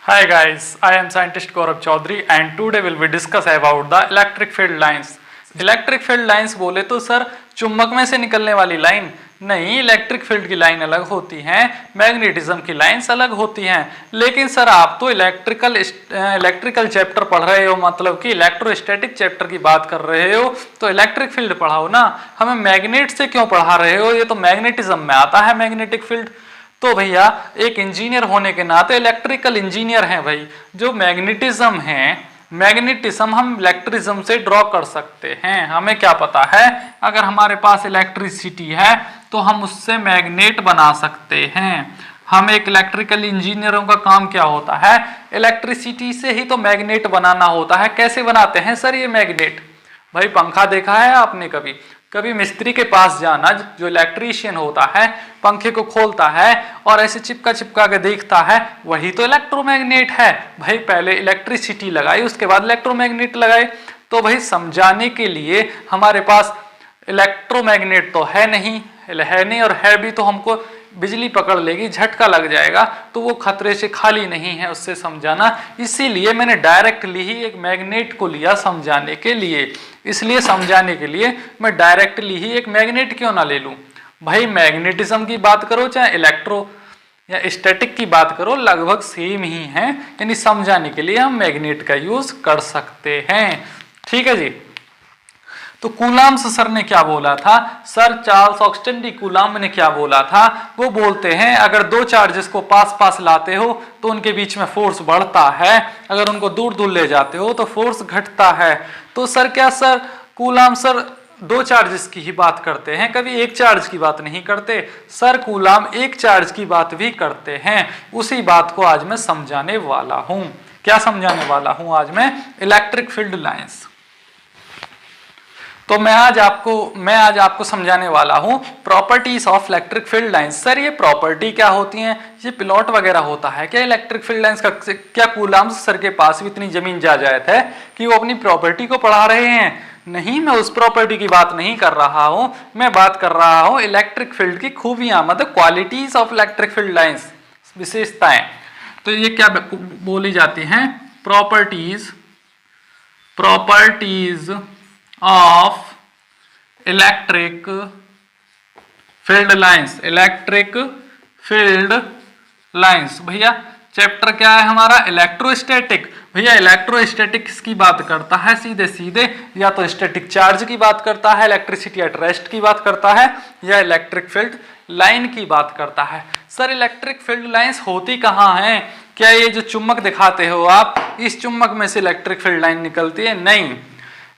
Hi guys, I am scientist Gaurav Chaudhary and today will we discuss about the electric field lines. Electric field lines बोले तो sir चुंबक में से निकलने वाली लाइन नहीं, इलेक्ट्रिक फील्ड की लाइन अलग होती हैं, मैग्नेटिज्म की लाइंस अलग होती हैं। लेकिन सर आप तो इलेक्ट्रिकल चैप्टर पढ़ रहे हो, मतलब कि इलेक्ट्रोस्टैटिक चैप्टर की बात कर रहे हो, तो इलेक्ट्रिक फील्ड पढ़ाओ ना, हमें मैग्नेट से क्यों पढ़ा रहे हो? ये तो मैग्नेटिज्म में आता है मैग्नेटिक फील्ड। तो भैया एक इंजीनियर होने के नाते इलेक्ट्रिकल इंजीनियर हैं भाई, जो मैग्नेटिज्म है, मैग्नेटिज्म हम इलेक्ट्रिज्म से ड्रॉ कर सकते हैं। हमें क्या पता है, अगर हमारे पास इलेक्ट्रिसिटी है तो हम उससे मैग्नेट बना सकते हैं। हम एक इलेक्ट्रिकल इंजीनियरों का काम क्या होता है, इलेक्ट्रिसिटी से ही तो मैग्नेट बनाना होता है। कैसे बनाते हैं सर ये मैग्नेट? भाई पंखा देखा है आपने कभी? कभी मिस्त्री के पास जाना, जो इलेक्ट्रीशियन होता है, पंखे को खोलता है और ऐसे चिपका चिपका के देखता है, वही तो इलेक्ट्रोमैग्नेट है। भाई पहले इलेक्ट्रिसिटी लगाई, उसके बाद इलेक्ट्रोमैग्नेट लगाए। तो भाई समझाने के लिए हमारे पास इलेक्ट्रोमैग्नेट तो है नहीं, और है भी तो हमको बिजली पकड़ लेगी, झटका लग जाएगा, तो वो खतरे से खाली नहीं है उससे समझाना। इसीलिए मैंने डायरेक्टली ही एक मैग्नेट को लिया समझाने के लिए। इसलिए समझाने के लिए मैं डायरेक्टली ही एक मैग्नेट क्यों ना ले लूं? भाई मैग्नेटिज्म की बात करो चाहे इलेक्ट्रो या स्टैटिक की बात करो, लगभग सेम ही है। यानी समझाने के लिए हम मैग्नेट का यूज कर सकते हैं। ठीक है जी। तो कूलाम्स सर ने क्या बोला था? सर चार्ल्स ऑक्सटन डी कूलाम ने क्या बोला था? वो बोलते हैं अगर दो चार्जेस को पास पास लाते हो तो उनके बीच में फोर्स बढ़ता है, अगर उनको दूर दूर ले जाते हो तो फोर्स घटता है। तो सर क्या सर कूलाम सर दो चार्जेस की ही बात करते हैं, कभी एक चार्ज की बात नहीं करते? सर कूलाम एक चार्ज की बात भी करते हैं। उसी बात को आज मैं समझाने वाला हूं। क्या समझाने वाला हूं आज मैं? Electric field lines. तो मैं आज आपको समझाने वाला हूं properties of electric field lines. Sir ये प्रॉपर्टी क्या होती हैं? ये प्लॉट वगैरह होता है क्या इलेक्ट्रिक फील्ड लाइंस का? क्या कूलाम सर के पास भी इतनी जमीन जायदाद है कि वो अपनी प्रॉपर्टी को पढ़ा रहे हैं? नहीं, मैं उस प्रॉपर्टी की बात नहीं कर रहा हूं, मैं बात कर रहा हूं इलेक्ट्रिक फील्ड की खूबियां, मतलब qualities of electric field lines, विशेषताएं। तो ये क्या बोली जाती हैं? Properties of electric field lines. Electric field lines भैया चैप्टर क्या है हमारा? इलेक्ट्रोस्टैटिक। भैया इलेक्ट्रोस्टैटिक्स की बात करता है सीधे सीधे, या तो स्टैटिक चार्ज की बात करता है, इलेक्ट्रिसिटी एट रेस्ट की बात करता है, या इलेक्ट्रिक फील्ड लाइन की बात करता है। सर इलेक्ट्रिक फील्ड लाइंस होती कहाँ हैं? क्या ये जो चुम्बक दिखाते हो आप, इस चुम्बक में से इलेक्ट्रिक फील्ड लाइन निकलती है? नहीं,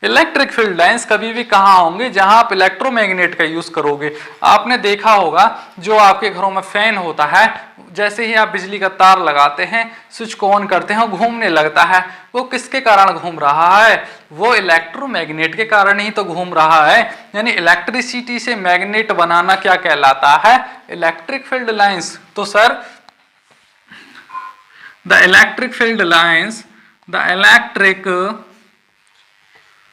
इलेक्ट्रिक फील्ड लाइंस कभी भी कहाँ होंगे? जहां आप इलेक्ट्रोमैग्नेट का यूज करोगे। आपने देखा होगा जो आपके घरों में फैन होता है, जैसे ही आप बिजली का तार लगाते हैं, स्विच को ऑन करते हैं, वो घूमने लगता है। वो किसके कारण घूम रहा है? वो इलेक्ट्रोमैग्नेट के कारण ही तो घूम रहा है। यानी इलेक्ट्रिसिटी से मैग्नेट बनाना क्या कहलाता है? Electric field lines. तो sir the electric field lines, the electric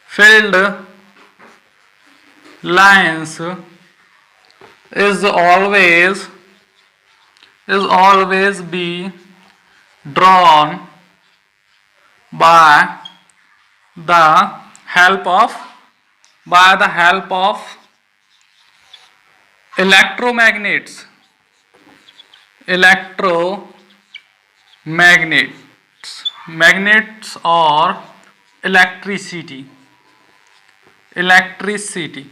field lines is always be drawn by the help of electromagnets or electricity.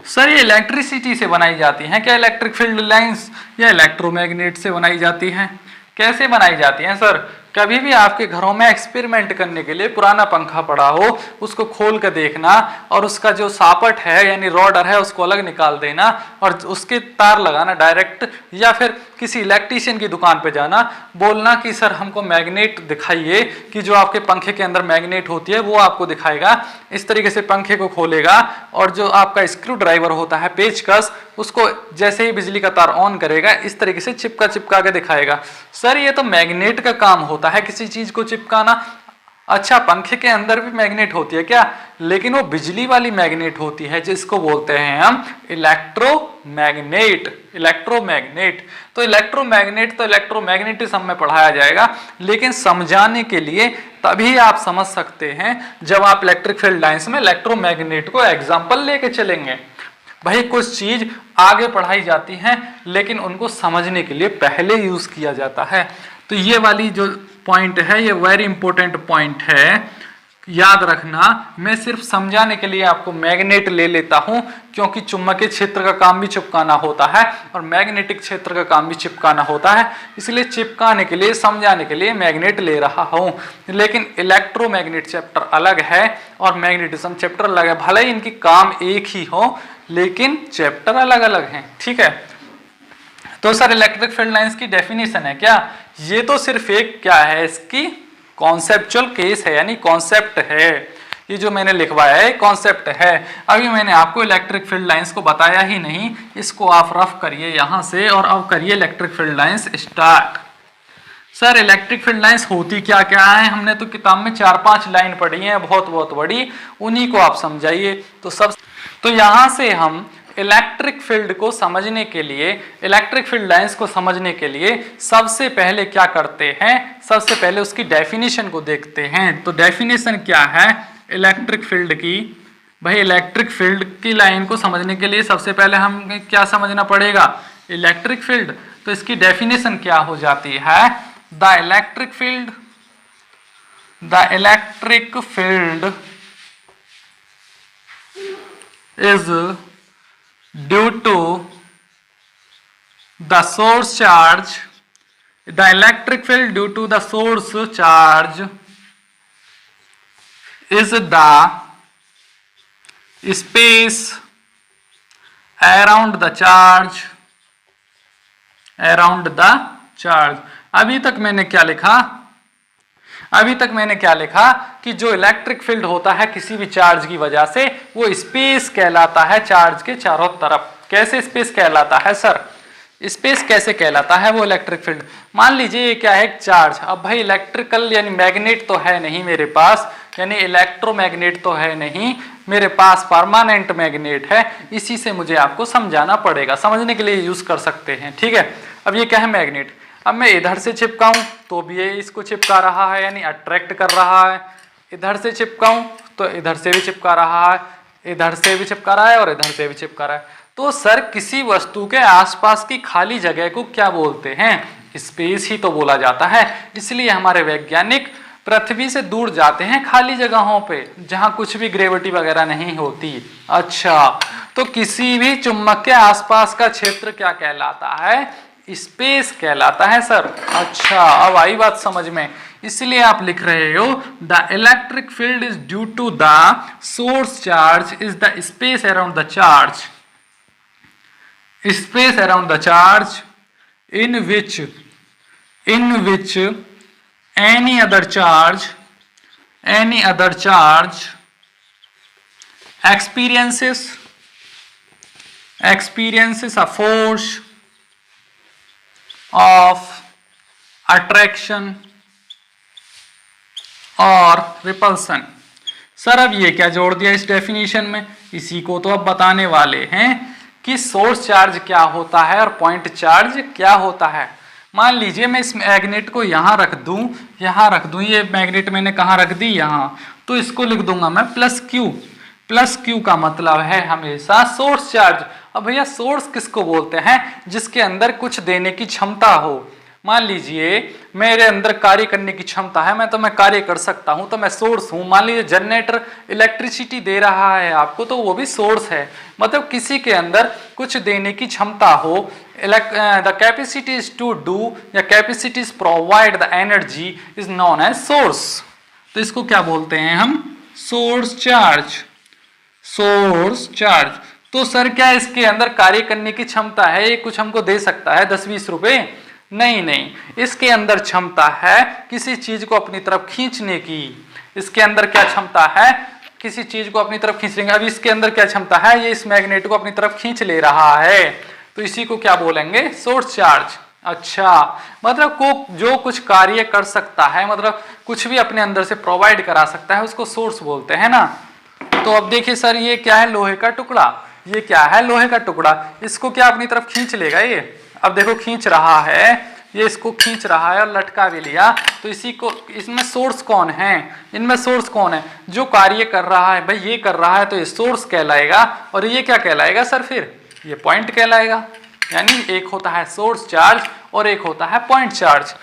Sir ये इलेक्ट्रिसिटी से बनाई जाती हैं क्या इलेक्ट्रिक फील्ड लाइंस, या इलेक्ट्रोमैग्नेट से बनाई जाती हैं? कैसे बनाई जाती हैं सर? कभी भी आपके घरों में एक्सपेरिमेंट करने के लिए पुराना पंखा पड़ा हो, उसको खोल कर देखना और उसका जो सापट है यानी रॉडर है उसको अलग निकाल देना और उसके तार लगाना डायरेक्ट, या फिर किसी इलेक्ट्रीशियन की दुकान पे जाना, बोलना कि सर हमको मैग्नेट दिखाइए, कि जो आपके पंखे के अंदर मैग्नेट होती है वो आपको दिखाएगा। इस तरीके से पंखे को खोलेगा और जो आपका स्क्रू ड्राइवर होता है, पेचकस, उसको जैसे ही बिजली का तार ऑन करेगा इस तरीके से चिपका चिपका के दिखाएगा। सर ये तो मैग्नेट का काम होता है किसी चीज को चिपकाना। अच्छा, पंखे के अंदर भी मैग्नेट होती है क्या? लेकिन वो बिजली वाली मैग्नेट होती है, जिसको बोलते हैं हम इलेक्ट्रोमैग्नेट। इलेक्ट्रोमैग्नेट तो इलेक्ट्रोमैग्नेटिज्म में पढ़ाया जाएगा, लेकिन समझाने के लिए तभी आप समझ सकते हैं जब आप इलेक्ट्रिक फील्ड लाइंस में इलेक्ट्रोमैग्नेट को एग्जाम्पल लेके चलेंगे। भाई कुछ चीज आगे पढ़ाई जाती है, लेकिन उनको समझने के लिए पहले यूज किया जाता है। तो ये वाली जो पॉइंट है, ये वेरी इंपॉर्टेंट पॉइंट है, याद रखना। मैं सिर्फ समझाने के लिए आपको मैग्नेट ले लेता हूं, क्योंकि चुंबकीय क्षेत्र का काम भी चिपकाना होता है और मैग्नेटिक क्षेत्र का काम भी चिपकाना होता है, इसलिए चिपकाने के लिए, समझाने के लिए मैग्नेट ले रहा हूं। लेकिन इलेक्ट्रोमैग्नेट चैप्टर अलग है और मैग्नेटिज्म चैप्टर अलग है। भले ही इनकी काम एक ही हो, लेकिन चैप्टर अलग अलग हैं। ठीक है, तो सर इलेक्ट्रिक फील्ड लाइंस की डेफिनेशन है क्या? ये तो सिर्फ एक क्या है, इसकी कॉन्सेप्चुअल केस है, यानी कॉन्सेप्ट है। ये जो मैंने लिखवाया है कॉन्सेप्ट है। अभी मैंने आपको इलेक्ट्रिक फील्ड लाइंस को बताया ही नहीं, इसको आप रफ करिए यहां से और अब करिए electric field lines start. Sir electric field lines होती क्या क्या है? हमने तो किताब में 4-5 लाइन पढ़ी है, बहुत बहुत बड़ी, उन्हीं को आप समझाइए। तो यहां से हम इलेक्ट्रिक फील्ड को समझने के लिए, इलेक्ट्रिक फील्ड लाइंस को समझने के लिए सबसे पहले क्या करते हैं, सबसे पहले उसकी डेफिनेशन को देखते हैं। तो डेफिनेशन क्या है इलेक्ट्रिक फील्ड की? भाई इलेक्ट्रिक फील्ड की लाइन को समझने के लिए सबसे पहले हमें क्या समझना पड़ेगा? Electric field. तो इसकी डेफिनेशन क्या हो जाती है? The electric field is due to the source charge, the electric field due to the source charge is the space around the charge, अभी तक मैंने क्या लिखा कि जो इलेक्ट्रिक फील्ड होता है किसी भी चार्ज की वजह से, वो स्पेस कहलाता है चार्ज के चारों तरफ। कैसे स्पेस कहलाता है सर? स्पेस कैसे कहलाता है वो इलेक्ट्रिक फील्ड? मान लीजिए ये क्या है, एक चार्ज। अब भाई इलेक्ट्रिकल यानी मैग्नेट तो है नहीं मेरे पास, यानी इलेक्ट्रोमैग्नेट तो है नहीं मेरे पास, परमानेंट मैग्नेट है। इसी से मुझे आपको समझाना पड़ेगा, समझने के लिए यूज कर सकते हैं। ठीक है, अब ये क्या है, मैग्नेट। अब मैं इधर से चिपकाऊं तो भी ये इसको चिपका रहा है, यानी अट्रैक्ट कर रहा है। इधर से चिपकाऊं तो इधर से भी चिपका रहा है, इधर से भी चिपका रहा है और इधर से भी चिपका रहा है। तो सर किसी वस्तु के आसपास की खाली जगह को क्या बोलते हैं? स्पेस ही तो बोला जाता है। इसलिए हमारे वैज्ञानिक पृथ्वी से दूर जाते हैं खाली जगहों पे, जहां कुछ भी ग्रेविटी वगैरह नहीं होती। अच्छा, तो किसी भी चुंबक के आसपास का क्षेत्र क्या कहलाता है? स्पेस कहलाता है सर। अच्छा, अब आई बात समझ में। इसलिए आप लिख रहे हो the electric field is due to the source charge is the space around the charge, space around the charge in which any other charge experiences a force of attraction और रिपल्सन। सर अब ये क्या जोड़ दिया इस definition में? इसी को तो अब बताने वाले हैं कि सोर्स चार्ज क्या होता है और पॉइंट चार्ज क्या होता है। मान लीजिए मैं इस मैग्नेट को यहाँ रख दूं, ये मैग्नेट मैंने कहाँ रख दी? यहाँ। तो इसको लिख दूंगा मैं प्लस क्यू का मतलब है हमेशा सोर्स चार्ज। अब भैया सोर्स किसको बोलते हैं? जिसके अंदर कुछ देने की क्षमता हो। मान लीजिए मेरे अंदर कार्य करने की क्षमता है, मैं कार्य कर सकता हूं, तो मैं सोर्स हूं। मान लीजिए जनरेटर इलेक्ट्रिसिटी दे रहा है आपको, तो वो भी सोर्स है। मतलब किसी के अंदर कुछ देने की क्षमता हो, the capacity is to do या capacity is provide the energy is known as source. तो इसको क्या बोलते हैं हम? Source charge. तो सर क्या इसके अंदर कार्य करने की क्षमता है? ये कुछ हमको दे सकता है 10-20 रुपए? नहीं, इसके अंदर क्षमता है किसी चीज को अपनी तरफ खींचने की। इसके अंदर क्या क्षमता है? किसी चीज को अपनी तरफ खींचने की। अब इसके अंदर क्या क्षमता है? ये इस मैग्नेट को अपनी तरफ खींच ले रहा है, तो इसी को क्या बोलेंगे? Source charge. अच्छा, मतलब को जो कुछ कार्य कर सकता है, मतलब कुछ भी अपने अंदर से प्रोवाइड करा सकता है, उसको सोर्स बोलते हैं ना। तो अब देखिए सर, ये क्या है? लोहे का टुकड़ा। ये क्या है? लोहे का टुकड़ा। इसको क्या अपनी तरफ खींच लेगा ये? अब देखो खींच रहा है, ये इसको खींच रहा है और लटका भी लिया। तो इसी को, इसमें सोर्स कौन है? इनमें सोर्स कौन है? जो कार्य कर रहा है भाई, ये कर रहा है तो ये सोर्स कहलाएगा। और ये क्या कहलाएगा सर? फिर ये पॉइंट कहलाएगा। यानी एक होता है सोर्स चार्ज और एक होता है पॉइंट चार्ज।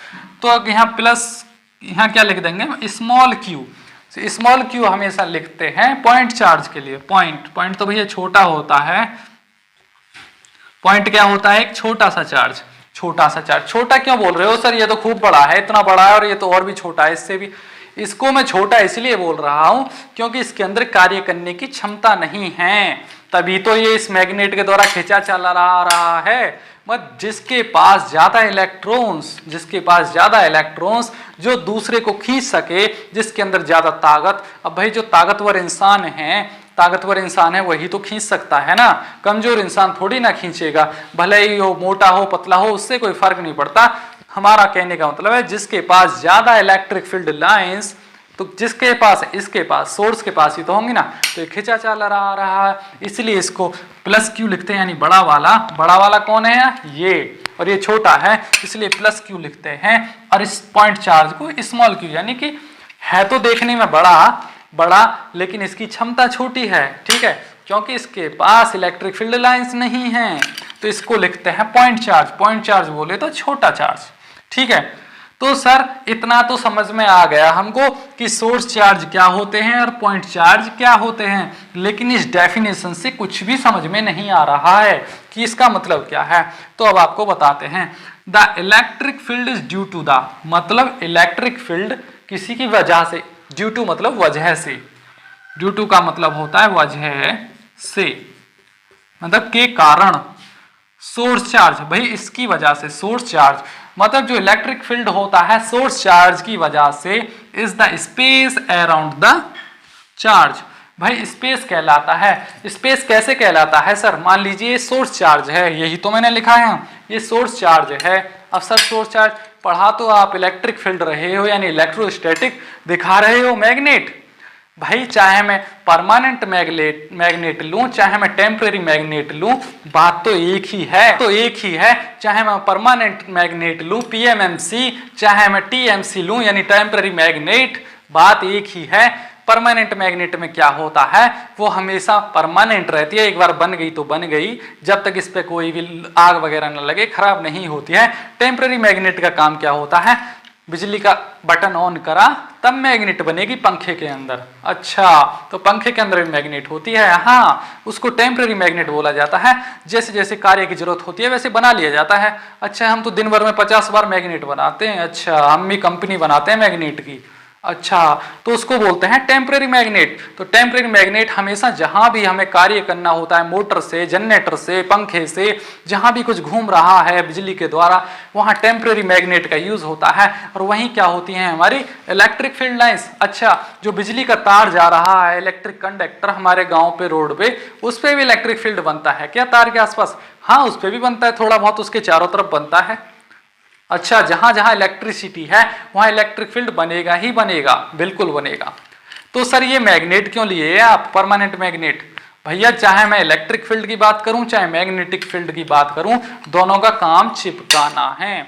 तो अब यहाँ प्लस, यहाँ क्या लिख देंगे? Small Q. स्मॉल क्यू हमेशा लिखते हैं पॉइंट चार्ज के लिए। पॉइंट तो भैया छोटा होता है। पॉइंट क्या होता है? एक छोटा सा चार्ज। छोटा सा चार्ज। छोटा क्यों बोल रहे हो सर? ये तो खूब बड़ा है, इतना बड़ा है, और ये तो और भी छोटा है इससे भी। इसको मैं छोटा इसलिए बोल रहा हूं क्योंकि इसके अंदर कार्य करने की क्षमता नहीं है, तभी तो ये इस मैग्नेट के द्वारा खींचा चला रहा है। मत जिसके पास ज्यादा इलेक्ट्रॉन्स जो दूसरे को खींच सके, जिसके अंदर ज्यादा ताकत। अब भाई जो ताकतवर इंसान है वही तो खींच सकता है ना, कमजोर इंसान थोड़ी ना खींचेगा। भले ही हो मोटा हो पतला हो, उससे कोई फर्क नहीं पड़ता। हमारा कहने का मतलब है जिसके पास ज्यादा इलेक्ट्रिक फील्ड लाइंस, तो जिसके पास, इसके पास, सोर्स के पास ही तो होंगी ना, तो ये खिंचा चला रहा है, इसलिए इसको प्लस क्यू लिखते हैं। यानी बड़ा वाला कौन है? ये। और ये छोटा है इसलिए प्लस क्यू लिखते हैं। और इस पॉइंट चार्ज को स्मॉल क्यू, यानी कि है तो देखने में बड़ा लेकिन इसकी क्षमता छोटी है। ठीक है, क्योंकि इसके पास इलेक्ट्रिक फील्ड लाइंस नहीं है, तो इसको लिखते हैं पॉइंट चार्ज। पॉइंट चार्ज बोले तो छोटा चार्ज। ठीक है, तो सर इतना तो समझ में आ गया हमको कि सोर्स चार्ज क्या होते हैं और पॉइंट चार्ज क्या होते हैं, लेकिन इस डेफिनेशन से कुछ भी समझ में नहीं आ रहा है कि इसका मतलब क्या है। तो अब आपको बताते हैं। The electric field is due to the, मतलब इलेक्ट्रिक फील्ड किसी की वजह से, ड्यू टू मतलब वजह से, ड्यू टू का मतलब होता है वजह से, मतलब के कारण। सोर्स चार्ज भाई इसकी वजह से, सोर्स चार्ज मतलब जो इलेक्ट्रिक फील्ड होता है सोर्स चार्ज की वजह से, is the space around the charge. भाई स्पेस कहलाता है। स्पेस कैसे कहलाता है सर? मान लीजिए सोर्स चार्ज है, यही तो मैंने लिखा है, ये सोर्स चार्ज है। अब सर सोर्स चार्ज पढ़ा तो आप इलेक्ट्रिक फील्ड रहे हो, यानी इलेक्ट्रोस्टैटिक दिखा रहे हो मैग्नेट। भाई चाहे मैं परमानेंट मैग्नेट लूं, चाहे मैं टेम्परेरी मैग्नेट लूं, बात तो एक ही है। चाहे मैं परमानेंट मैग्नेट लूं पीएमएमसी, चाहे मैं टीएमसी लूं यानी टेम्परेरी मैग्नेट, बात एक ही है। परमानेंट मैग्नेट में क्या होता है? वो हमेशा परमानेंट रहती है, एक बार बन गई तो बन गई, जब तक इस पे कोई भी आग वगैरह न लगे खराब नहीं होती है। टेम्परेरी मैग्नेट का काम क्या होता है? बिजली का बटन ऑन करा तब मैग्नेट बनेगी पंखे के अंदर। अच्छा, तो पंखे के अंदर भी मैग्नेट होती है। हाँ, उसको टेम्परेरी मैग्नेट बोला जाता है। जैसे जैसे कार्य की जरूरत होती है वैसे बना लिया जाता है। अच्छा, हम तो दिन भर में 50 बार मैग्नेट बनाते हैं। अच्छा, हम भी कंपनी बनाते हैं मैग्नेट की। अच्छा, तो उसको बोलते हैं टेम्परेरी मैग्नेट। तो टेम्परेरी मैग्नेट हमेशा जहां भी हमें कार्य करना होता है, मोटर से, जनरेटर से, पंखे से, जहां भी कुछ घूम रहा है बिजली के द्वारा, वहां टेम्परेरी मैग्नेट का यूज होता है। और वहीं क्या होती हैं हमारी इलेक्ट्रिक फील्ड लाइंस। अच्छा, जो बिजली का तार जा रहा है, इलेक्ट्रिक कंडक्टर हमारे गाँव पे, रोड पे, उस पर भी इलेक्ट्रिक फील्ड बनता है क्या तार के आसपास? हाँ, उस पर भी बनता है, थोड़ा बहुत उसके चारों तरफ बनता है। अच्छा, जहां जहां इलेक्ट्रिसिटी है वहां इलेक्ट्रिक फील्ड बनेगा ही बनेगा, बिल्कुल बनेगा। तो सर ये मैग्नेट क्यों लिए आप, परमानेंट मैग्नेट? भैया चाहे मैं इलेक्ट्रिक फील्ड की बात करूं चाहे मैग्नेटिक फील्ड की बात करूं, दोनों का काम चिपकाना है।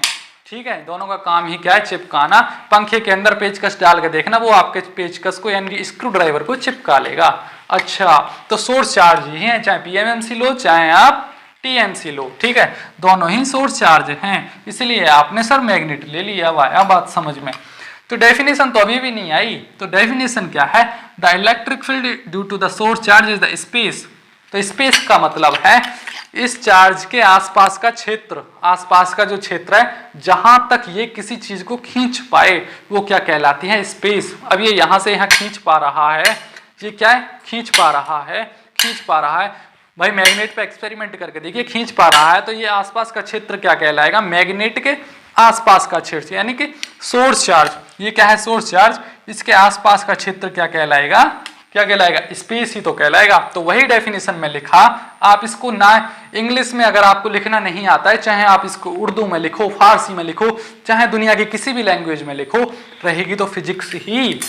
ठीक है, दोनों का काम ही क्या है? चिपकाना। पंखे के अंदर पेचकस डाल के देखना, वो आपके पेचकस को यानी स्क्रू ड्राइवर को चिपका लेगा। अच्छा, तो सोर्स चार्ज ही है, चाहे पीएमएमसी लो चाहे आप टीएमसी लो। ठीक है, दोनों ही सोर्स चार्ज हैं, इसलिए आपने सर मैग्नेट ले लिया। अब आया बात समझ में। तो डेफिनेशन तो अभी भी नहीं आई। तो डेफिनेशन क्या है? The electric field due to the source charge is the space. तो स्पेस का मतलब है इस चार्ज के आसपास का क्षेत्र, आसपास का जो क्षेत्र है जहां तक ये किसी चीज को खींच पाए, वो क्या कहलाती है? स्पेस। अब ये यहां से यहां खींच पा रहा है, ये क्या है? खींच पा रहा है। भाई मैग्नेट पे एक्सपेरिमेंट करके देखिए, खींच पा रहा है, तो ये आसपास का क्षेत्र क्या कहलाएगा? मैग्नेट के आसपास का क्षेत्र, यानी कि सोर्स चार्ज। ये क्या है? Source charge. इसके आसपास का क्षेत्र क्या कहलाएगा? क्या कहलाएगा, स्पेस ही तो कहलाएगा। तो वही डेफिनेशन में लिखा। आप इसको ना इंग्लिश में अगर आपको लिखना नहीं आता है, चाहे आप इसको उर्दू में लिखो, फारसी में लिखो, चाहे दुनिया की किसी भी लैंग्वेज में लिखो, रहेगी तो फिजिक्स ही।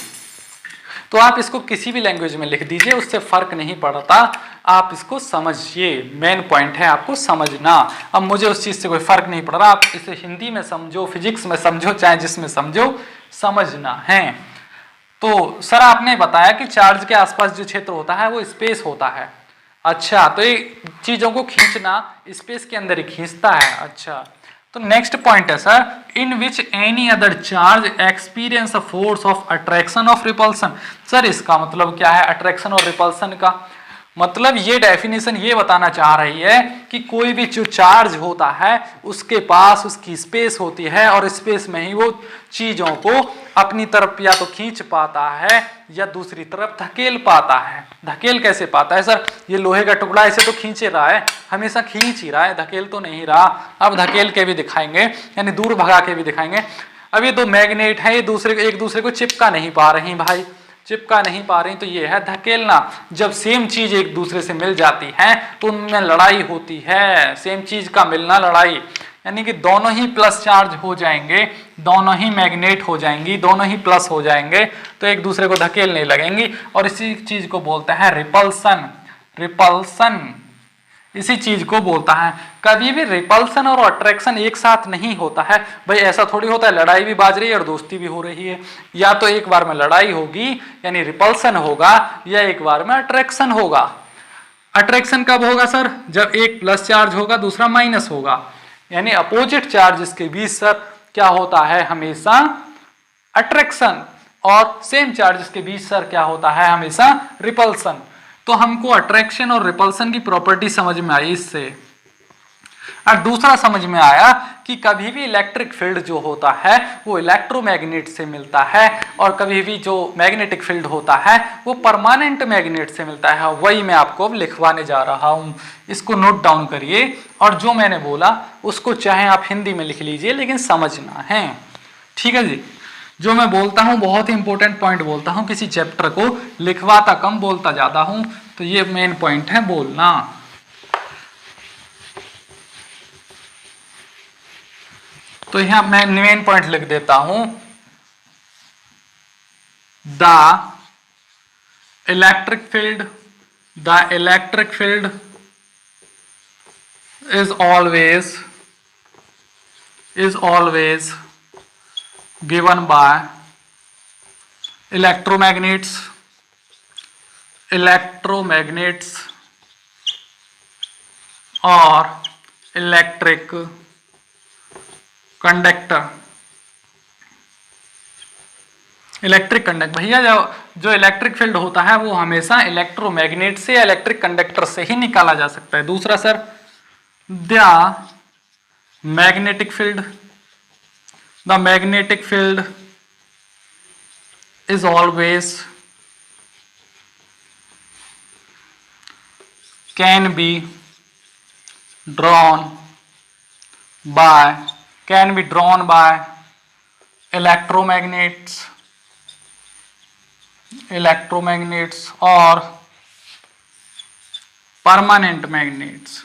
तो आप इसको किसी भी लैंग्वेज में लिख दीजिए, उससे फर्क नहीं पड़ता। आप इसको समझिए, मेन पॉइंट है आपको समझना। अब मुझे उस चीज से कोई फर्क नहीं पड़ रहा, आप इसे हिंदी में समझो, फिजिक्स में समझो, चाहे जिसमें समझो, समझना है। तो सर आपने बताया कि चार्ज के आसपास जो क्षेत्र होता है वो स्पेस होता है। अच्छा, तो ये चीजों को खींचना स्पेस के अंदर ही खींचता है। अच्छा, तो नेक्स्ट पॉइंट है sir, in which any other charge experience a force of attraction of repulsion. Sir इसका मतलब क्या है अट्रैक्शन और रिपल्सन का? मतलब ये डेफिनेशन ये बताना चाह रही है कि कोई भी जो चार्ज होता है उसके पास उसकी स्पेस होती है, और स्पेस में ही वो चीजों को अपनी तरफ या तो खींच पाता है या दूसरी तरफ धकेल पाता है। धकेल कैसे पाता है सर? ये लोहे का टुकड़ा ऐसे तो खींच रहा है, हमेशा खींच ही रहा है, धकेल तो नहीं रहा। अब धकेल के भी दिखाएंगे, यानी दूर भगा के भी दिखाएंगे। अब ये दो मैग्नेट है, ये एक दूसरे को चिपका नहीं पा रही भाई, चिपका नहीं पा रही, तो ये है धकेलना। जब सेम चीज एक दूसरे से मिल जाती है तो उनमें लड़ाई होती है। सेम चीज का मिलना लड़ाई, यानी कि दोनों ही प्लस चार्ज हो जाएंगे, दोनों ही मैग्नेट हो जाएंगी, दोनों ही प्लस हो जाएंगे, तो एक दूसरे को धकेलने लगेंगी, और इसी चीज को बोलते हैं रिपल्सन। रिपल्सन इसी चीज को बोलता है। कभी भी रिपल्सन और अट्रैक्शन एक साथ नहीं होता है भाई, ऐसा थोड़ी होता है लड़ाई भी बाज रही है और दोस्ती भी हो रही है। या तो एक बार में लड़ाई होगी यानी रिपल्सन होगा, या एक बार में अट्रैक्शन होगा। अट्रैक्शन कब होगा सर? जब एक प्लस चार्ज होगा दूसरा माइनस होगा, यानी अपोजिट चार्जेस के बीच सर क्या होता है हमेशा अट्रैक्शन, और सेम चार्जेस के बीच सर क्या होता है हमेशा रिपल्सन। तो हमको अट्रैक्शन और रिपल्सन की प्रॉपर्टी समझ में आई इससे। और दूसरा समझ में आया कि कभी भी इलेक्ट्रिक फील्ड जो होता है वो इलेक्ट्रोमैग्नेट से मिलता है, और कभी भी जो मैग्नेटिक फील्ड होता है वो परमानेंट मैग्नेट से मिलता है। वही मैं आपको अब लिखवाने जा रहा हूँ, इसको नोट डाउन करिए, और जो मैंने बोला उसको चाहे आप हिंदी में लिख लीजिए, लेकिन समझना है, ठीक है जी। जो मैं बोलता हूँ बहुत ही इंपॉर्टेंट पॉइंट बोलता हूँ, किसी चैप्टर को लिखवाता कम बोलता ज्यादा हूँ, तो ये मेन पॉइंट है बोलना। तो यहां मैं मेन पॉइंट लिख देता हूं, the electric field is always given by electromagnets or electric conductor। Electric conductor भैया जो इलेक्ट्रिक फील्ड होता है वो हमेशा इलेक्ट्रोमैग्नेट से या इलेक्ट्रिक कंडक्टर से ही निकाला जा सकता है। दूसरा sir, the magnetic field is always can be drawn by electromagnets or permanent magnets।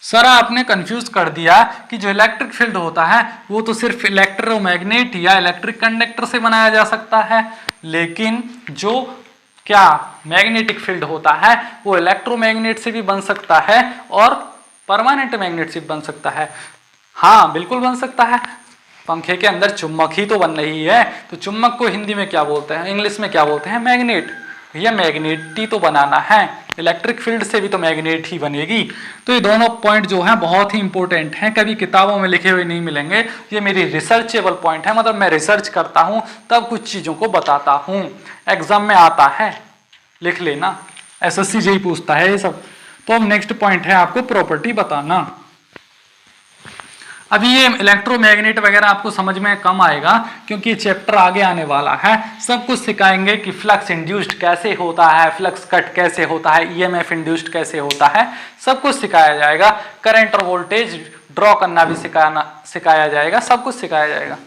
Sir आपने कंफ्यूज कर दिया कि जो इलेक्ट्रिक फील्ड होता है वो तो सिर्फ इलेक्ट्रोमैग्नेट या इलेक्ट्रिक कंडक्टर से बनाया जा सकता है, लेकिन जो क्या मैग्नेटिक फील्ड होता है वो इलेक्ट्रोमैग्नेट से भी बन सकता है और परमानेंट मैग्नेट से भी बन सकता है। हाँ बिल्कुल बन सकता है, पंखे के अंदर चुम्बक ही तो बन रही है, तो चुम्बक को हिंदी में क्या बोलते हैं, इंग्लिश में क्या बोलते हैं, मैग्नेट। भैया मैग्नेट ही तो बनाना है, इलेक्ट्रिक फील्ड से भी तो मैग्नेट ही बनेगी। तो ये दोनों पॉइंट जो हैं बहुत ही इंपॉर्टेंट हैं, कभी किताबों में लिखे हुए नहीं मिलेंगे, ये मेरी रिसर्चेबल पॉइंट है, मतलब मैं रिसर्च करता हूँ तब कुछ चीज़ों को बताता हूँ, एग्जाम में आता है, लिख लेना, एसएससी यही पूछता है ये सब। तो अब नेक्स्ट पॉइंट है आपको प्रॉपर्टी बताना। अभी ये इलेक्ट्रोमैग्नेट वगैरह आपको समझ में कम आएगा क्योंकि चैप्टर आगे आने वाला है। सब कुछ सिखाएंगे कि फ्लक्स इंड्यूस्ड कैसे होता है, फ्लक्स कट कैसे होता है, ईएमएफ इंड्यूस्ड कैसे होता है, सब कुछ सिखाया जाएगा। करंट और वोल्टेज ड्रॉ करना भी सिखाया जाएगा, सब कुछ सिखाया जाएगा।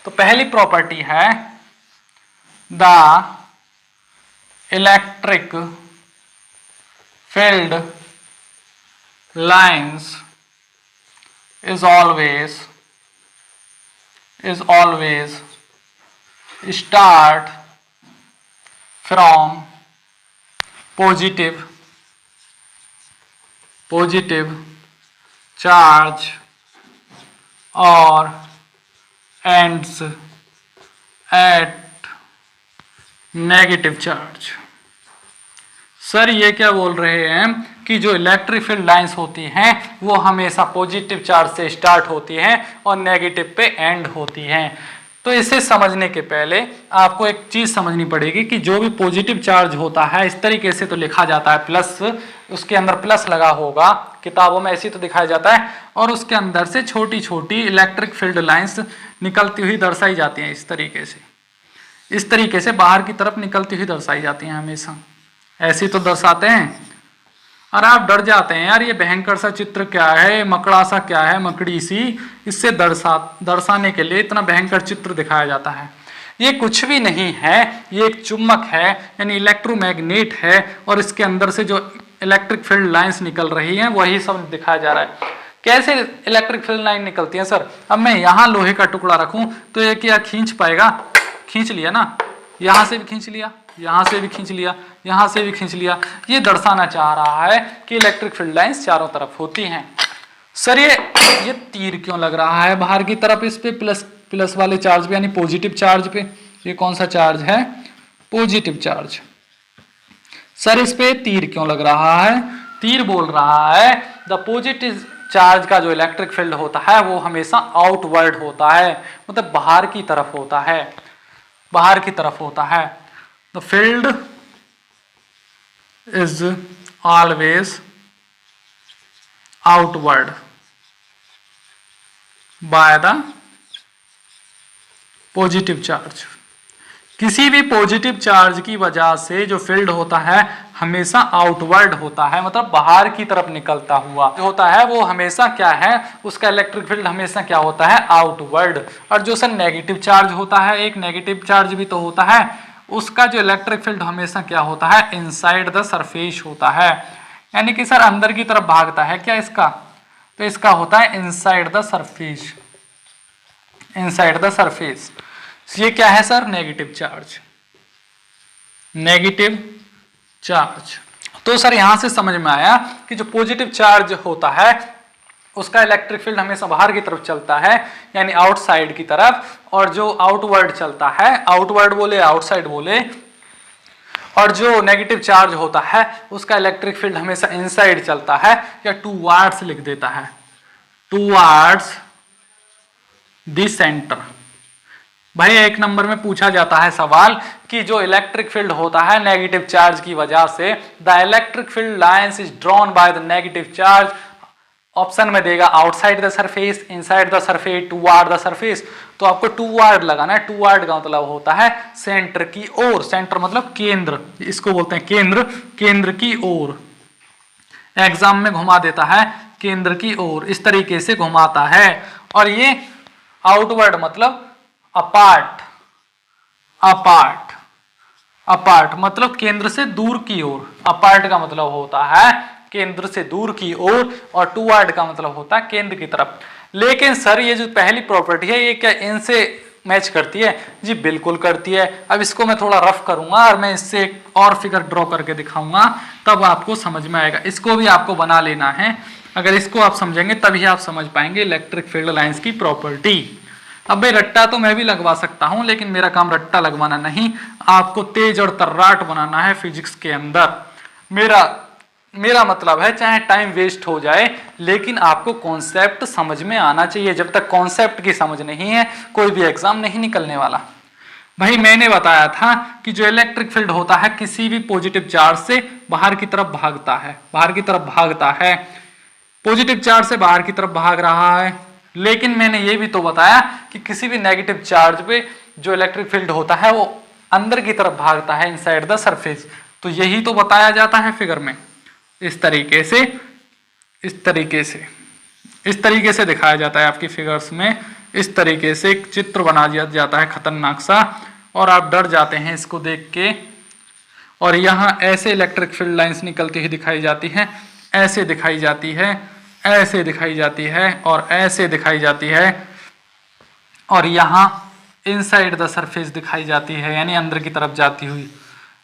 तो पहली प्रॉपर्टी है the electric field lines is always start from positive charge or ends at negative charge. Sir ये क्या बोल रहे हैं कि जो इलेक्ट्रिक फील्ड लाइंस होती हैं वो हमेशा पॉजिटिव चार्ज से स्टार्ट होती हैं और नेगेटिव पे एंड होती हैं। तो इसे समझने के पहले आपको एक चीज समझनी पड़ेगी कि जो भी पॉजिटिव चार्ज होता है इस तरीके से तो लिखा जाता है प्लस, उसके अंदर प्लस लगा होगा, किताबों में ऐसे तो दिखाया जाता है, और उसके अंदर से छोटी छोटी इलेक्ट्रिक फील्ड लाइंस निकलती हुई दर्शाई जाती हैं। इस तरीके से बाहर की तरफ निकलती हुई दर्शाई जाती हैं, हमेशा ऐसे तो दर्शाते हैं। और आप डर जाते हैं यार ये भयंकर सा चित्र क्या है, मकड़ा सा क्या है, मकड़ी सी, इससे दर्शाने के लिए इतना भयंकर चित्र दिखाया जाता है। ये कुछ भी नहीं है, ये एक चुम्बक है यानी इलेक्ट्रोमैग्नेट है, और इसके अंदर से जो इलेक्ट्रिक फील्ड लाइंस निकल रही हैं वही सब दिखाया जा रहा है। कैसे इलेक्ट्रिक फील्ड लाइन निकलती है सर? अब मैं यहाँ लोहे का टुकड़ा रखूं तो ये क्या खींच पाएगा? खींच लिया ना, यहाँ से भी खींच लिया, यहाँ से भी खींच लिया, यहाँ से भी खींच लिया। ये दर्शाना चाह रहा है कि इलेक्ट्रिक फील्ड लाइंस चारों तरफ होती हैं। सर ये तीर क्यों लग रहा है बाहर की तरफ? इस पे प्लस वाले चार्ज पे यानी पॉजिटिव चार्ज पे। ये कौन सा चार्ज है? Positive charge. सर इस पे तीर क्यों लग रहा है? तीर बोल रहा है द पॉजिटिव चार्ज का जो इलेक्ट्रिक फील्ड होता है वो हमेशा आउटवर्ड होता है, मतलब बाहर की तरफ होता है, बाहर की तरफ होता है। The field is always outward by the positive charge. किसी भी पॉजिटिव चार्ज की वजह से जो फील्ड होता है हमेशा आउटवर्ड होता है, मतलब बाहर की तरफ निकलता हुआ होता है। वो हमेशा क्या है, उसका इलेक्ट्रिक फील्ड हमेशा क्या होता है? आउटवर्ड। और जो सर नेगेटिव चार्ज होता है, एक नेगेटिव चार्ज भी तो होता है, उसका जो इलेक्ट्रिक फील्ड हमेशा क्या होता है? इनसाइड द सरफेस होता है, यानी कि सर अंदर की तरफ भागता है क्या इसका? तो इसका होता है inside the surface, inside the surface. ये क्या है sir? Negative charge, negative charge. तो सर यहां से समझ में आया कि जो पॉजिटिव चार्ज होता है उसका इलेक्ट्रिक फील्ड हमेशा बाहर की तरफ चलता है यानी आउटसाइड की तरफ, और जो आउटवर्ड चलता है, आउटवर्ड बोले आउटसाइड बोले, और जो नेगेटिव चार्ज होता है उसका इलेक्ट्रिक फील्ड हमेशा इनसाइड चलता है, या टूवार्ड्स लिख देता है, टूवार्ड्स द सेंटर। भाई एक नंबर में पूछा जाता है सवाल कि जो इलेक्ट्रिक फील्ड होता है नेगेटिव चार्ज की वजह से, the electric field lines is drawn by the negative charge. Option में देगा outside the surface, inside the surface, toward the surface. तो आपको टूवार्ड लगाना है। टूवार्ड का मतलब होता है सेंटर की ओर, सेंटर मतलब केंद्र, इसको बोलते हैं केंद्र, केंद्र की ओर। एग्जाम में घुमा देता है केंद्र की ओर, इस तरीके से घुमाता है। और ये आउटवर्ड मतलब अपार्ट, अपार्ट, अपार्ट मतलब केंद्र से दूर की ओर। अपार्ट का मतलब होता है केंद्र से दूर की ओर, और टूवर्ड का मतलब होता है केंद्र की तरफ। लेकिन सर ये जो पहली प्रॉपर्टी है ये क्या इनसे मैच करती है? जी बिल्कुल करती है। अब इसको मैं थोड़ा रफ करूंगा और मैं इससे एक और फिगर ड्रॉ करके दिखाऊंगा, तब आपको समझ में आएगा। इसको भी आपको बना लेना है, अगर इसको आप समझेंगे तभी आप समझ पाएंगे इलेक्ट्रिक फील्ड लाइंस की प्रॉपर्टी। अब भाई रट्टा तो मैं भी लगवा सकता हूं, लेकिन मेरा काम रट्टा लगवाना नहीं, आपको तेज और तर्राट बनाना है फिजिक्स के अंदर। मेरा मतलब है चाहे टाइम वेस्ट हो जाए लेकिन आपको कॉन्सेप्ट समझ में आना चाहिए। जब तक कॉन्सेप्ट की समझ नहीं है कोई भी एग्जाम नहीं निकलने वाला। भाई मैंने बताया था कि जो इलेक्ट्रिक फील्ड होता है किसी भी पॉजिटिव चार्ज से बाहर की तरफ भागता है, बाहर की तरफ भागता है। पॉजिटिव चार्ज से बाहर की तरफ भाग रहा है, लेकिन मैंने ये भी तो बताया कि किसी भी नेगेटिव चार्ज पे जो इलेक्ट्रिक फील्ड होता है वो अंदर की तरफ भागता है, इनसाइड द सरफेस। तो यही तो बताया जाता है फिगर में। इस तरीके से इस तरीके से दिखाया जाता है आपकी फिगर्स में। इस तरीके से एक चित्र बना दिया जाता है खतरनाक सा, और आप डर जाते हैं इसको देख के। और यहाँ ऐसे इलेक्ट्रिक फील्ड लाइंस निकलती हुई दिखाई जाती हैं, ऐसे दिखाई जाती है, ऐसे दिखाई जाती है और ऐसे दिखाई जाती है, और यहाँ इनसाइड द सरफेस दिखाई जाती है, यानी अंदर की तरफ जाती हुई।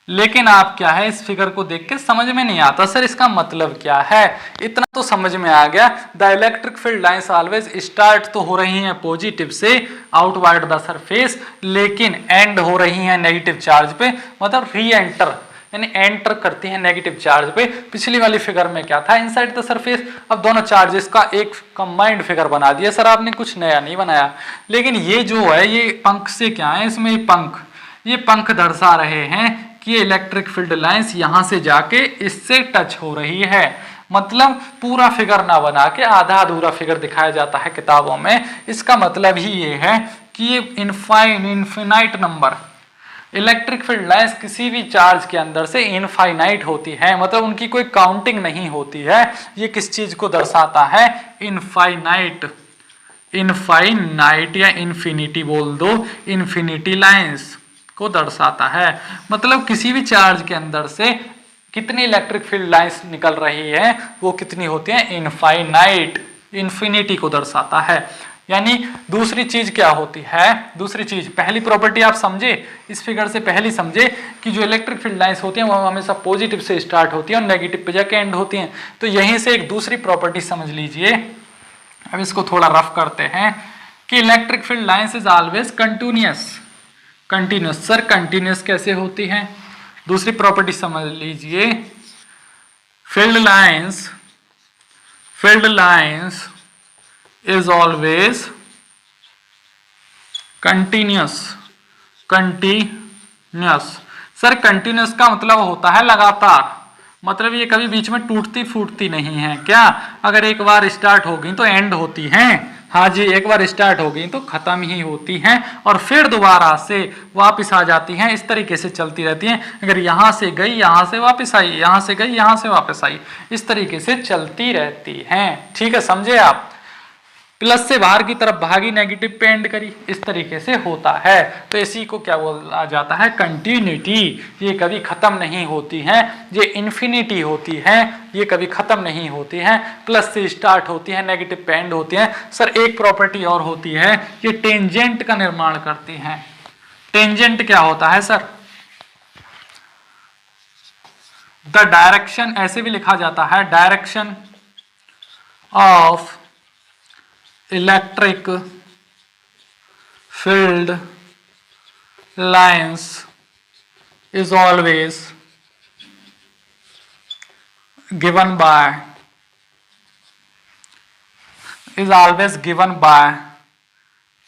लेकिन आप क्या है इस फिगर को देख के समझ में नहीं आता सर इसका मतलब क्या है। इतना तो समझ में आ गया, the electric field lines always start तो हो रही हैं पॉजिटिव से आउटवर्ड द सरफेस, लेकिन एंड हो रही हैं नेगेटिव चार्ज पे, मतलब री एंटर यानी एंटर करती हैं नेगेटिव चार्ज पे। पिछली वाली फिगर में क्या था, इनसाइड द सरफेस। अब दोनों चार्जेस का एक कंबाइंड फिगर बना दिया सर आपने, कुछ नया नहीं बनाया। लेकिन ये जो है ये पंख से क्या है, इसमें ये पंख दर्शा रहे हैं कि इलेक्ट्रिक फील्ड लाइंस यहां से जाके इससे टच हो रही है। मतलब पूरा फिगर ना बना के आधा अधूरा फिगर दिखाया जाता है किताबों में। इसका मतलब ही ये है कि ये infinite number electric field lines किसी भी चार्ज के अंदर से इनफाइनाइट होती है, मतलब उनकी कोई काउंटिंग नहीं होती है। ये किस चीज को दर्शाता है, इनफाइनाइट या इन्फिनिटी बोल दो, इन्फिनिटी लाइंस को दर्शाता है। मतलब किसी भी चार्ज के अंदर से कितनी इलेक्ट्रिक फील्ड लाइंस निकल रही है वो कितनी होती है, इनफाइनाइट, इन्फिनिटी को दर्शाता है। यानी दूसरी चीज क्या होती है, दूसरी चीज पहली प्रॉपर्टी आप समझे इस फिगर से, पहली समझे कि जो इलेक्ट्रिक फील्ड लाइंस होती हैं वो हमेशा पॉजिटिव से स्टार्ट होती है और नेगेटिव पे जाके एंड होती हैं। तो यहीं से एक दूसरी प्रॉपर्टी समझ लीजिए। अब इसको थोड़ा रफ करते हैं कि electric field lines is always continuous. Sir continuous कैसे होती है, दूसरी प्रॉपर्टी समझ लीजिए। Field lines is always continuous। Sir continuous का मतलब होता है लगातार, मतलब ये कभी बीच में टूटती फूटती नहीं है। क्या अगर एक बार स्टार्ट हो गई तो एंड होती हैं, हाँ जी, एक बार स्टार्ट हो गई तो खत्म ही होती हैं और फिर दोबारा से वापस आ जाती हैं। इस तरीके से चलती रहती हैं। अगर यहाँ से गई यहाँ से वापस आई, यहाँ से गई यहाँ से वापस आई, इस तरीके से चलती रहती हैं। ठीक है, समझे आप। प्लस से बाहर की तरफ भागी, नेगेटिव पे एंड करी, इस तरीके से होता है। तो इसी को क्या बोला जाता है, कंटिन्यूटी। ये कभी खत्म नहीं होती हैं, ये इन्फिनिटी होती हैं, ये कभी खत्म नहीं होती हैं। प्लस से स्टार्ट होती है, नेगेटिव पे एंड होती हैं। सर एक प्रॉपर्टी और होती है, ये टेंजेंट का निर्माण करती हैं। टेंजेंट क्या होता है सर, द डायरेक्शन, ऐसे भी लिखा जाता है, direction of electric field lines is always given by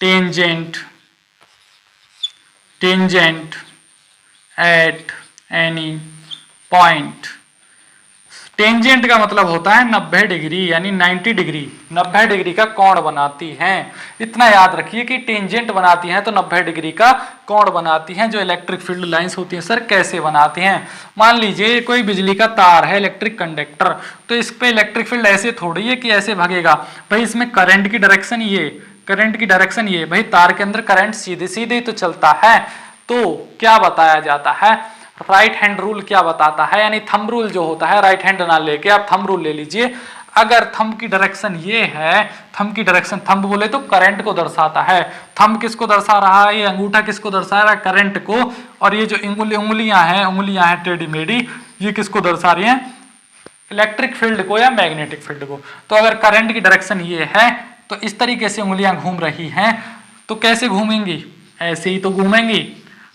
tangent at any point। Tangent का मतलब होता है 90 डिग्री, यानी 90 डिग्री, 90 डिग्री का कोण बनाती हैं। इतना याद रखिए कि टेंजेंट बनाती हैं तो 90 डिग्री का कोण बनाती हैं जो इलेक्ट्रिक फील्ड लाइंस होती हैं। सर कैसे बनाती हैं, मान लीजिए कोई बिजली का तार है, इलेक्ट्रिक कंडक्टर, तो इस पे इलेक्ट्रिक फील्ड ऐसे थोड़ी है कि ऐसे भागेगा भाई, इसमें करंट की डायरेक्शन ये, भाई तार के अंदर करंट सीधे सीधे तो चलता है। तो क्या बताया जाता है, राइट हैंड रूल क्या बताता है, यानी थंब रूल जो होता है, राइट हैंड ना लेके आप थंब रूल ले लीजिए। अगर थंब की डायरेक्शन ये है, थंब की डायरेक्शन, थंब बोले तो करंट को दर्शाता है। थंब किसको दर्शा रहा है, ये अंगूठा किसको दर्शा रहा है, करंट को। और ये जो उंगलियां हैं टेढ़ी मेढ़ी, ये किसको दर्शा रही हैं, इलेक्ट्रिक फील्ड को या मैग्नेटिक फील्ड को। तो अगर करंट की डायरेक्शन ये है तो इस तरीके से उंगलियां घूम रही हैं, तो कैसे घूमेंगी, ऐसे ही तो घूमेंगी।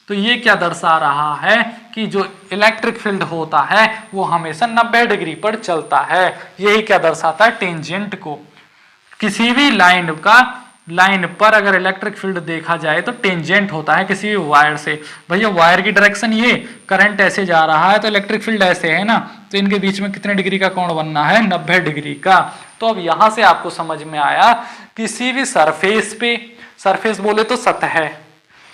तो ये क्या दर्शा रहा है कि जो इलेक्ट्रिक फील्ड होता है वो हमेशा 90 डिग्री पर चलता है। यही क्या दर्शाता है, टेंजेंट को। किसी भी लाइन पर अगर इलेक्ट्रिक फील्ड देखा जाए तो टेंजेंट होता है किसी भी वायर से। भैया वायर की डायरेक्शन ये, करंट ऐसे जा रहा है तो इलेक्ट्रिक फील्ड ऐसे है ना, तो इनके बीच में कितने डिग्री का कोण बनना है, 90 डिग्री का। तो अब यहां से आपको समझ में आया किसी भी सरफेस पे, सरफेस बोले तो सतह,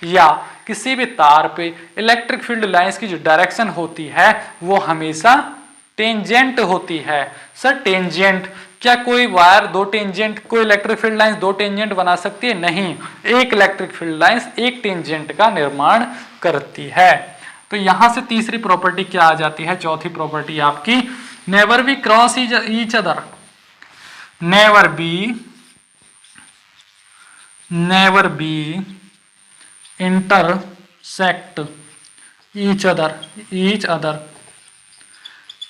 या किसी भी तार पे इलेक्ट्रिक फील्ड लाइंस की जो डायरेक्शन होती है वो हमेशा टेंजेंट होती है। सर टेंजेंट, क्या कोई वायर दो टेंजेंट, कोई इलेक्ट्रिक फील्ड लाइंस दो टेंजेंट बना सकती है? नहीं, एक इलेक्ट्रिक फील्ड लाइंस एक टेंजेंट का निर्माण करती है। तो यहां से तीसरी प्रॉपर्टी क्या आ जाती है? चौथी प्रॉपर्टी आपकी never be cross each other, never be intersect each other,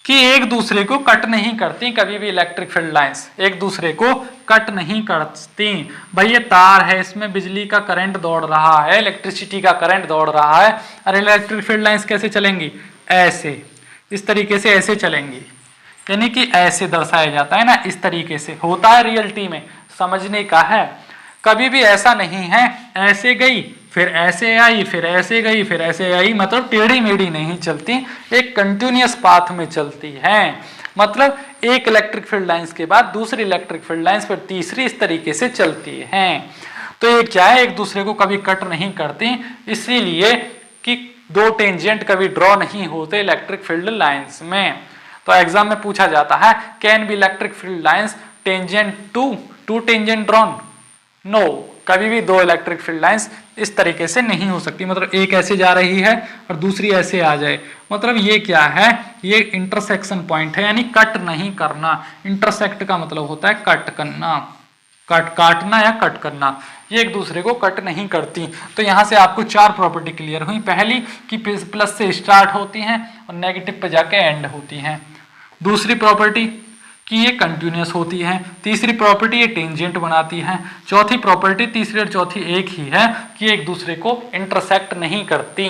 कि एक दूसरे को कट नहीं करती कभी भी इलेक्ट्रिक फील्ड लाइंस, एक दूसरे को कट नहीं करती। भाई ये तार है, इसमें बिजली का करंट दौड़ रहा है, इलेक्ट्रिसिटी का करंट दौड़ रहा है, और इलेक्ट्रिक फील्ड लाइंस कैसे चलेंगी? ऐसे, इस तरीके से ऐसे चलेंगी, यानी कि ऐसे दर्शाया जाता है ना, इस तरीके से होता है रियलिटी में, समझने का है। कभी भी ऐसा नहीं है ऐसे गई फिर ऐसे आई फिर ऐसे गई फिर ऐसे आई, मतलब टेढ़ी मेढ़ी नहीं चलती, एक कंटिन्यूअस पाथ में चलती है। मतलब एक इलेक्ट्रिक फील्ड लाइंस के बाद दूसरी इलेक्ट्रिक फील्ड लाइंस फिर तीसरी, इस तरीके से चलती है। तो ये क्या है, एक दूसरे को कभी कट नहीं करती, इसीलिए कि दो टेंजेंट कभी ड्रॉ नहीं होते इलेक्ट्रिक फील्ड लाइंस में। तो एग्जाम में पूछा जाता है can be electric field lines tangent to tangent drawn? No, कभी भी दो इलेक्ट्रिक फील्ड लाइंस इस तरीके से नहीं हो सकती, मतलब एक ऐसे जा रही है और दूसरी ऐसे आ जाए, मतलब ये क्या है, ये इंटरसेक्शन पॉइंट है, यानी कट नहीं करना। इंटरसेक्ट का मतलब होता है कट करना, काटना या कट करना, ये एक दूसरे को कट नहीं करती। तो यहां से आपको चार प्रॉपर्टी क्लियर हुई। पहली कि प्लस से स्टार्ट होती हैं और नेगेटिव पे जाके एंड होती हैं। दूसरी प्रॉपर्टी कि ये कंटिन्यूअस होती है। तीसरी प्रॉपर्टी ये टेंजेंट बनाती है। चौथी प्रॉपर्टी, तीसरी और चौथी एक ही है, कि एक दूसरे को इंटरसेक्ट नहीं करती।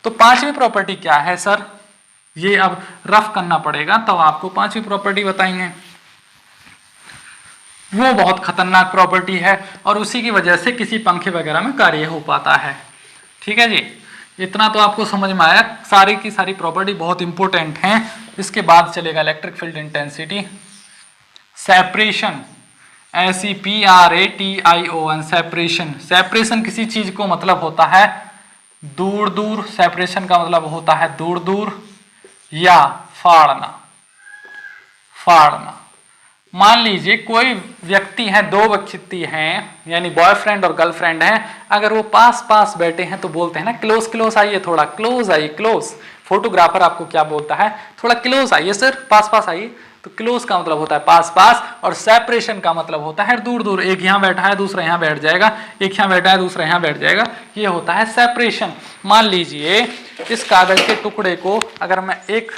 तो पांचवी प्रॉपर्टी क्या है सर? ये अब रफ करना पड़ेगा तब आपको पांचवी प्रॉपर्टी बताएंगे। वो बहुत खतरनाक प्रॉपर्टी है और उसी की वजह से किसी पंखे वगैरह में कार्य हो पाता है। ठीक है जी, इतना तो आपको समझ में आया। सारी की सारी प्रॉपर्टी बहुत इंपॉर्टेंट हैं। इसके बाद चलेगा electric field intensity, separation, SEPRATION, separation. Separation किसी चीज को मतलब होता है दूर दूर, सेपरेशन का मतलब होता है दूर दूर या फाड़ना। मान लीजिए कोई व्यक्ति है, दो व्यक्ति हैं, यानी बॉयफ्रेंड और गर्लफ्रेंड हैं, अगर वो पास पास बैठे हैं तो बोलते हैं ना क्लोज क्लोज आइए, थोड़ा क्लोज आइए, क्लोज। फोटोग्राफर आपको क्या बोलता है? थोड़ा क्लोज आइए सर, पास पास आइए। तो क्लोज का मतलब होता है पास पास, और सेपरेशन का मतलब होता है दूर दूर। एक यहाँ बैठा है दूसरा यहाँ बैठ जाएगा, एक यहाँ बैठा है दूसरा यहाँ बैठ जाएगा, ये होता है सेपरेशन। मान लीजिए इस कागज के टुकड़े को अगर मैं एक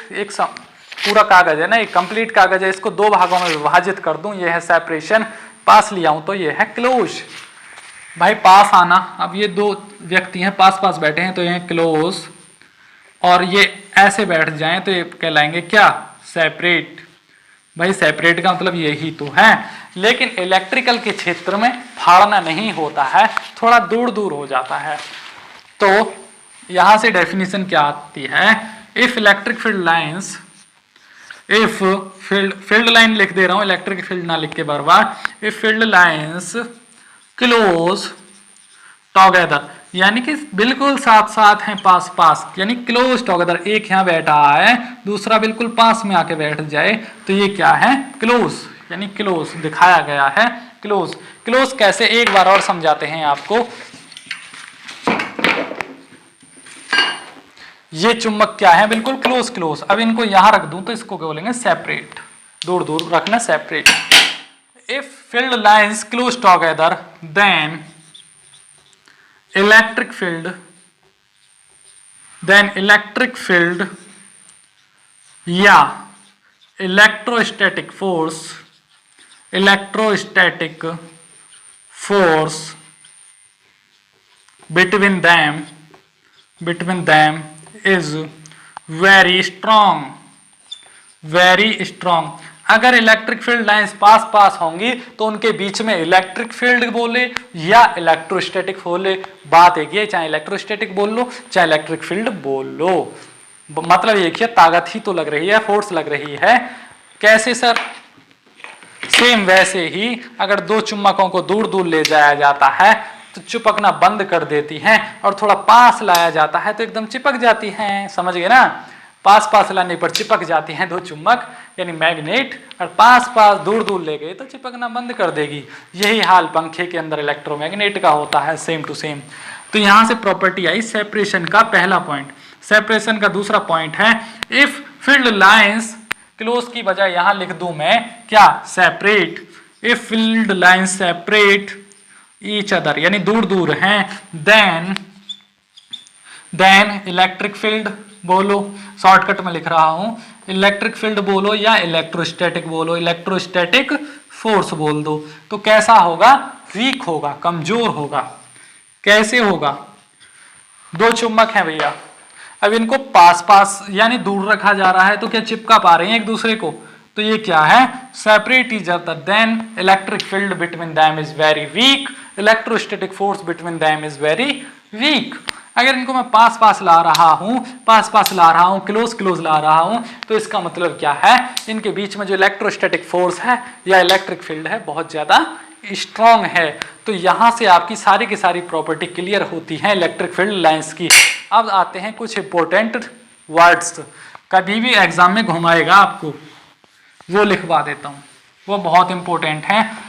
पूरा कागज है ना, एक कंप्लीट कागज है, इसको दो भागों में विभाजित कर दूं, ये है सेपरेशन। पास लिया हूं तो ये है क्लोज। भाई पास आना, अब ये दो व्यक्ति हैं पास पास बैठे हैं तो ये क्लोज, और ये ऐसे बैठ जाएं तो ये कहलाएंगे क्या? सेपरेट। भाई सेपरेट का मतलब यही तो है। लेकिन इलेक्ट्रिकल के क्षेत्र में फाड़ना नहीं होता है, थोड़ा दूर दूर हो जाता है। तो यहां से डेफिनेशन क्या आती है? If electric field lines, if field line लिख दे रहा हूं, इलेक्ट्रिक फील्ड ना लिख के बार बार, if field lines close together, यानी कि बिल्कुल साथ साथ हैं, पास पास, यानी क्लोज टुगेदर। एक यहां बैठा है दूसरा बिल्कुल पास में आके बैठ जाए तो ये क्या है? क्लोज, यानी क्लोज दिखाया गया है। क्लोज, क्लोज कैसे? एक बार और समझाते हैं आपको। ये चुंबक क्या है? बिल्कुल क्लोज क्लोज। अब इनको यहां रख दूं तो इसको क्या बोलेंगे? सेपरेट, दूर दूर रखना, separate. If field lines close together then electric field या electrostatic force between them is very strong। अगर इलेक्ट्रिक फील्ड लाइंस पास पास होंगी तो उनके बीच में इलेक्ट्रिक फील्ड बोले या इलेक्ट्रोस्टैटिक बोले, बात एक ही है, चाहे इलेक्ट्रोस्टैटिक बोल लो चाहे इलेक्ट्रिक फील्ड बोल लो, मतलब एक ही, ताकत ही तो लग रही है, फोर्स लग रही है। कैसे सर? सेम वैसे ही अगर दो चुम्बकों को दूर दूर ले जाया जाता है तो चिपकना बंद कर देती हैं, और थोड़ा पास लाया जाता है तो एकदम चिपक जाती हैं। समझ गए ना? पास पास लाने पर चिपक जाती हैं दो चुम्बक यानी मैग्नेट, और पास पास दूर दूर ले गए तो चिपकना बंद कर देगी। यही हाल पंखे के अंदर इलेक्ट्रोमैग्नेट का होता है, सेम टू सेम। तो यहां से प्रॉपर्टी आई सेपरेशन का पहला पॉइंट। सेपरेशन का दूसरा पॉइंट है इफ फील्ड लाइंस, क्लोज की बजाय यहां लिख दूं मैं क्या, separate. If field lines separate each other यानी दूर दूर हैं, देन इलेक्ट्रिक फील्ड बोलो, शॉर्टकट में लिख रहा हूं, इलेक्ट्रिक फील्ड बोलो या इलेक्ट्रोस्टैटिक बोलो, इलेक्ट्रोस्टैटिक फोर्स बोल दो, तो कैसा होगा, वीक होगा, कमजोर होगा। कैसे होगा, दो चुंबक हैं भैया, अब इनको पास पास यानी दूर रखा जा रहा है तो क्या चिपका पा रहे हैं एक दूसरे को, तो ये क्या है, separate each other, then electric field between them is very weak, electrostatic force between them is very weak. अगर इनको मैं पास पास ला रहा हूं, क्लोज ला रहा हूं, तो इसका मतलब क्या है, इनके बीच में जो इलेक्ट्रोस्टैटिक फोर्स है या इलेक्ट्रिक फील्ड है बहुत ज्यादा स्ट्रॉन्ग है। तो यहां से आपकी सारी की सारी प्रॉपर्टी क्लियर होती है इलेक्ट्रिक फील्ड लाइंस की। अब आते हैं कुछ इंपॉर्टेंट वर्ड्स, कभी भी एग्जाम में घुमाएगा आपको, वो लिखवा देता हूं, वो बहुत इंपॉर्टेंट है।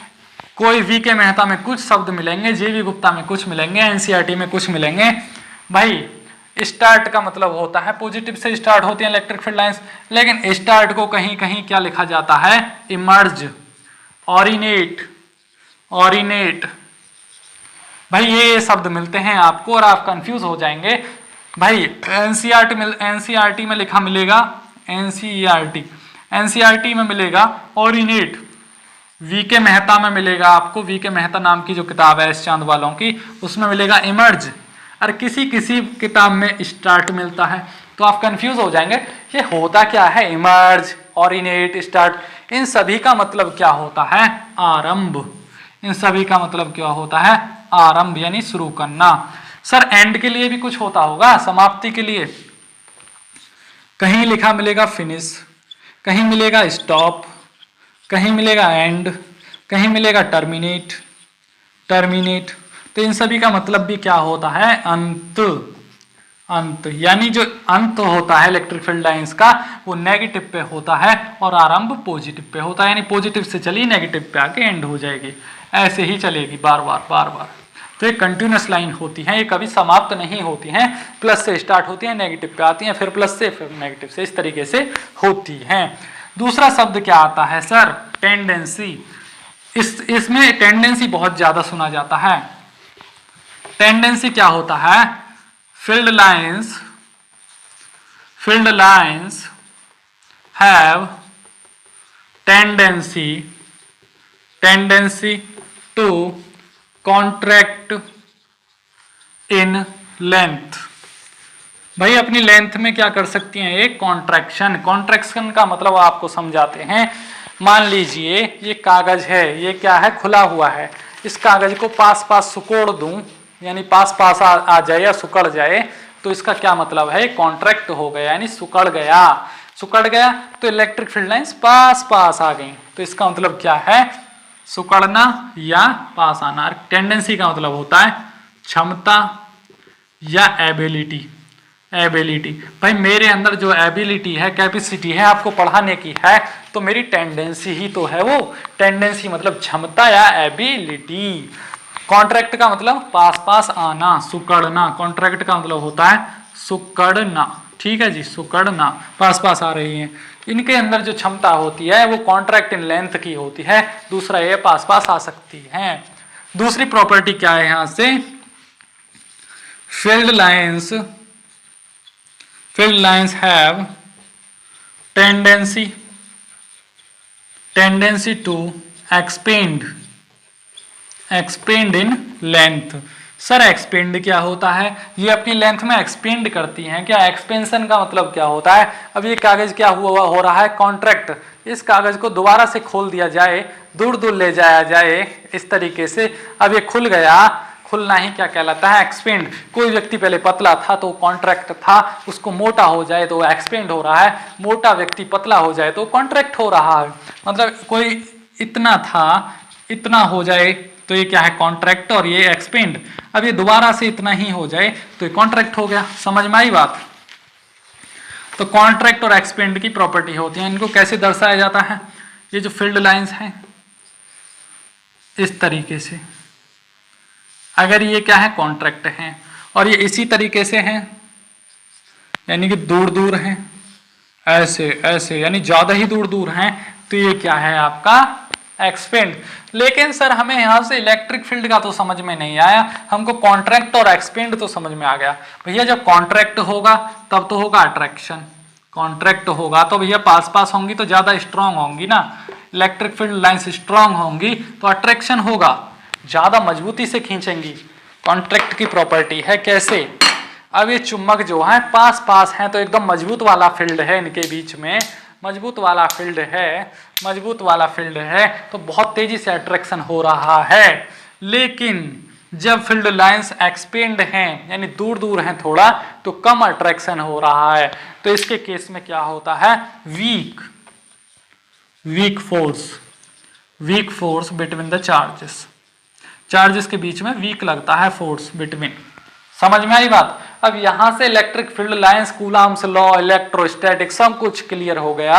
कोई वी के मेहता में कुछ शब्द मिलेंगे, जेवी गुप्ता में कुछ मिलेंगे, एनसीईआरटी में कुछ मिलेंगे। भाई स्टार्ट का मतलब होता है पॉजिटिव से स्टार्ट होती है इलेक्ट्रिक फील्ड लाइंस, लेकिन स्टार्ट को कहीं कहीं क्या लिखा जाता है, इमर्ज, ऑरिनेट। भाई ये शब्द मिलते हैं आपको और आप कंफ्यूज हो जाएंगे। भाई एनसीईआरटी में लिखा मिलेगा, एनसीईआरटी में मिलेगा ऑरिनेट, वी के मेहता में मिलेगा आपको, वी के मेहता नाम की जो किताब है एस चांद वालों की, उसमें मिलेगा इमर्ज, और किसी किसी किताब में स्टार्ट मिलता है। तो आप कंफ्यूज हो जाएंगे ये होता क्या है, इमर्ज, ऑरिनेट, स्टार्ट, इन सभी का मतलब क्या होता है, आरंभ। इन सभी का मतलब क्या होता है, आरंभ यानी शुरू करना। सर एंड के लिए भी कुछ होता होगा, समाप्ति के लिए कहीं लिखा मिलेगा फिनिश, कहीं मिलेगा स्टॉप, कहीं मिलेगा एंड, कहीं मिलेगा टर्मिनेट। तो इन सभी का मतलब भी क्या होता है, अंत यानी जो अंत होता है इलेक्ट्रिक फील्ड लाइंस का वो नेगेटिव पे होता है और आरंभ पॉजिटिव पे होता है, यानी पॉजिटिव से चली नेगेटिव पे आके एंड हो जाएगी, ऐसे ही चलेगी बार बार। तो ये कंटिन्यूस लाइन होती है, ये कभी समाप्त नहीं होती हैं, प्लस से स्टार्ट होती हैं, नेगेटिव पे आती हैं, फिर प्लस से फिर नेगेटिव से, इस तरीके से होती हैं। दूसरा शब्द क्या आता है सर, टेंडेंसी। इसमें टेंडेंसी बहुत ज्यादा सुना जाता है। टेंडेंसी क्या होता है, field lines have tendency to contract in length. भाई अपनी लेंथ में क्या कर सकती हैं, एक कॉन्ट्रैक्शन का मतलब आपको समझाते हैं। मान लीजिए ये कागज है, ये क्या है, खुला हुआ है, इस कागज को पास पास सुकोड़ दूं, यानी पास पास आ जाए या सुकड़ जाए, तो इसका क्या मतलब है, कॉन्ट्रैक्ट हो गया यानी सुकड़ गया तो इलेक्ट्रिक फील्ड लाइंस पास पास आ गई, तो इसका मतलब क्या है, सुकड़ना या पास आना। टेंडेंसी का मतलब होता है क्षमता या एबिलिटी। भाई मेरे अंदर जो एबिलिटी है, कैपेसिटी है आपको पढ़ाने की है, तो मेरी टेंडेंसी ही तो है वो। टेंडेंसी मतलब क्षमता या एबिलिटी। कॉन्ट्रैक्ट का मतलब पास पास आना, सुकड़ना। कॉन्ट्रैक्ट का मतलब होता है सुकड़ना, ठीक है जी, सुकड़ना, पास पास आ रही है। इनके अंदर जो क्षमता होती है वो कॉन्ट्रैक्ट इन लेंथ की होती है, दूसरा ये पास पास आ सकती है। दूसरी प्रॉपर्टी क्या है यहां से, field lines have tendency to expand in length. Sir expand क्या होता है, ये अपनी लेंथ में एक्सपेंड करती हैं क्या। एक्सपेंशन का मतलब क्या होता है, अब ये कागज क्या हुआ हो रहा है, कॉन्ट्रैक्ट, इस कागज को दोबारा से खोल दिया जाए, दूर दूर ले जाया जाए इस तरीके से, अब ये खुल गया, खुलना ही क्या कहलाता है, एक्सपेंड। कोई व्यक्ति पहले पतला था तो कॉन्ट्रैक्ट था, उसको मोटा हो जाए तो एक्सपेंड हो रहा है, मोटा व्यक्ति पतला हो जाए तो कॉन्ट्रैक्ट हो रहा है। मतलब कोई इतना था, इतना हो जाए तो ये क्या है, कॉन्ट्रैक्ट, और ये एक्सपेंड। अब ये दोबारा से इतना ही हो जाए तो ये कॉन्ट्रैक्ट हो गया। समझ में आई बात? तो कॉन्ट्रैक्ट और एक्सपेंड की प्रॉपर्टी होती है। इनको कैसे दर्शाया जाता है? ये जो फील्ड लाइंस हैं इस तरीके से, अगर ये क्या है, कॉन्ट्रैक्ट हैं, और ये इसी तरीके से हैं, यानी कि दूर दूर हैं, ऐसे ऐसे, यानी ज्यादा ही दूर दूर हैं, तो ये क्या है आपका, एक्सपेंड। लेकिन सर हमें यहां से इलेक्ट्रिक फील्ड का तो समझ में नहीं आया, हमको कॉन्ट्रैक्ट और एक्सपेंड तो समझ में आ गया। भैया जब कॉन्ट्रैक्ट होगा तब तो होगा अट्रैक्शन, कॉन्ट्रैक्ट होगा तो भैया पास पास होंगी तो ज्यादा स्ट्रांग होंगी ना, इलेक्ट्रिक फील्ड लाइंस स्ट्रांग होंगी तो अट्रैक्शन होगा, ज्यादा मजबूती से खींचेंगी। कॉन्ट्रैक्ट की प्रॉपर्टी है। कैसे? अब ये चुंबक जो है पास पास हैं तो एकदम मजबूत वाला फील्ड है, इनके बीच में मजबूत वाला फील्ड है, मजबूत वाला फील्ड है, तो बहुत तेजी से अट्रैक्शन हो रहा है। लेकिन जब फील्ड लाइंस एक्सपेंड हैं, यानी दूर दूर हैं थोड़ा, तो कम अट्रैक्शन हो रहा है। तो इसके केस में क्या होता है, weak force between the charges, charges के बीच में वीक लगता है फोर्स बिटवीन। समझ में आई बात? अब यहां से electric field lines, Coulomb's law, electrostatic सब कुछ क्लियर हो गया।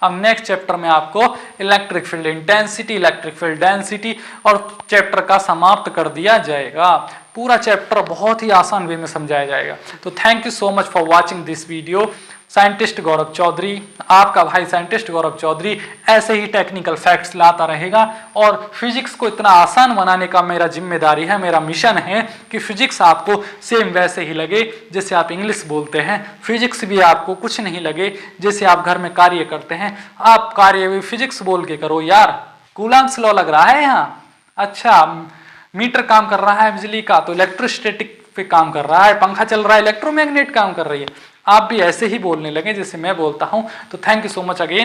अब नेक्स्ट चैप्टर में आपको electric field intensity, electric field density और चैप्टर का समाप्त कर दिया जाएगा। पूरा चैप्टर बहुत ही आसान वे में समझाया जाएगा। तो thank you so much for watching this video. Scientist Gaurav Chaudhary, आपका भाई साइंटिस्ट गौरव चौधरी ऐसे ही टेक्निकल फैक्ट्स लाता रहेगा, और फिजिक्स को इतना आसान बनाने का मेरा जिम्मेदारी है, मेरा मिशन है कि फिजिक्स आपको सेम वैसे ही लगे जैसे आप इंग्लिश बोलते हैं, फिजिक्स भी आपको कुछ नहीं लगे जैसे आप घर में कार्य करते हैं, आप कार्य भी फिजिक्स बोल के करो यार। कूलम्ब्स लॉ लग रहा है यहाँ, अच्छा मीटर काम कर रहा है बिजली का तो इलेक्ट्रोस्टैटिक पे काम कर रहा है, पंखा चल रहा है इलेक्ट्रोमैग्नेट काम कर रही है। आप भी ऐसे ही बोलने लगे जैसे मैं बोलता हूं। तो thank you so much again.